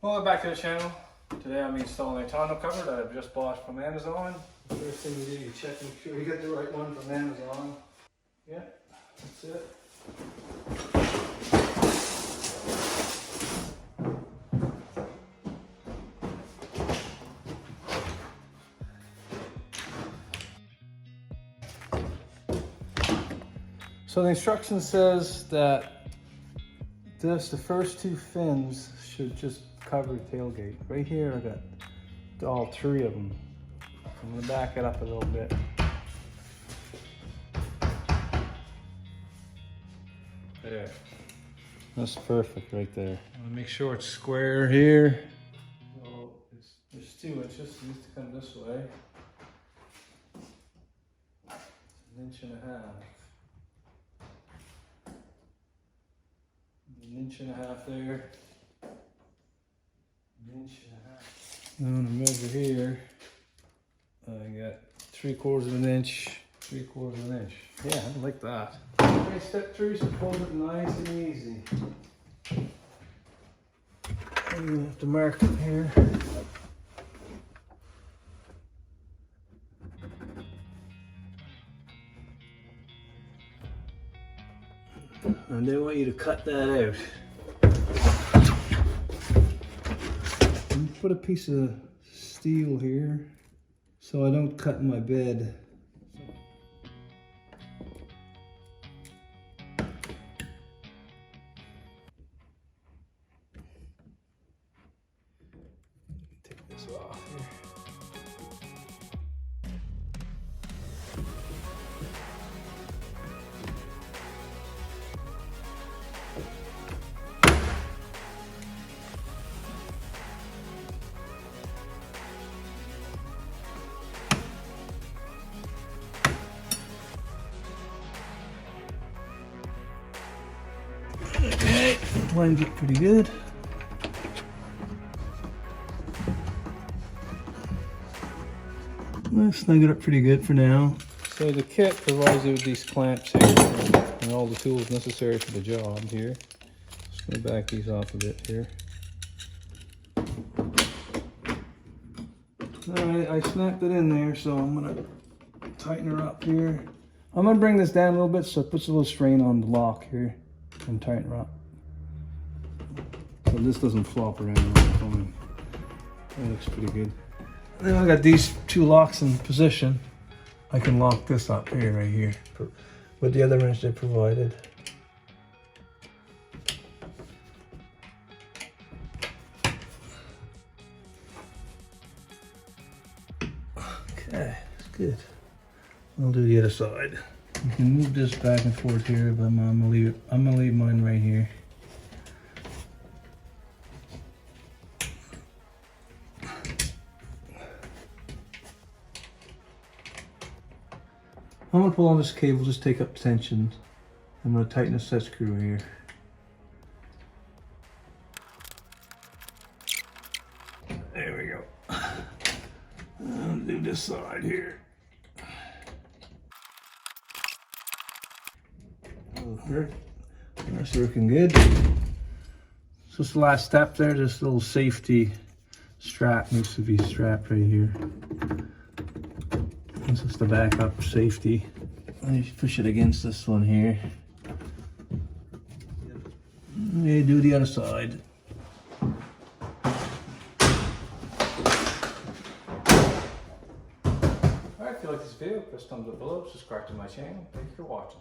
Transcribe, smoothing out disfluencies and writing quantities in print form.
Welcome back to the channel. Today I'm installing a tonneau cover that I've just bought from Amazon. First thing you do, you check, make sure you get the right one from Amazon. Yeah, that's it. So the instruction says that the first two fins should just cover the tailgate. Right here I got all three of them. I'm going to back it up a little bit. There. That's perfect right there. I want to make sure it's square here. So there's 2 inches. It needs to come this way. It's 1.5 inches. 1.5 inches there. 1.5 inches. Now I'm gonna measure here. I got 3/4 inch, 3/4 inch. Yeah, I like that. Okay, step 3 is to fold it nice and easy. I'm gonna have to mark it here. And they want you to cut that out. Put a piece of steel here so I don't cut my bed. Take this off here. Okay, lines it pretty good. Let's snug it up pretty good for now. So the kit provides you with these clamps here and all the tools necessary for the job here. Just gonna back these off a bit here. Alright, I snapped it in there, so I'm gonna tighten her up here. I'm gonna bring this down a little bit so it puts a little strain on the lock here. And tighten her up so this doesn't flop around all the time. That looks pretty good. And then I got these 2 locks in position. I can lock this up here, right here, with the other wrench they provided. Okay, that's good. I'll do the other side. You can move this back and forth here, but I'm gonna leave mine right here. I'm gonna pull on this cable, just take up tension. I'm gonna tighten the set screw here. There we go. I'll do this side here. That's working good. So it's the last step there. This little safety strap needs to be strapped right here. This is the backup safety. And you push it against this one here. Okay, do the other side. Alright, if you like this video, press thumbs up below, subscribe to my channel. Thank you for watching.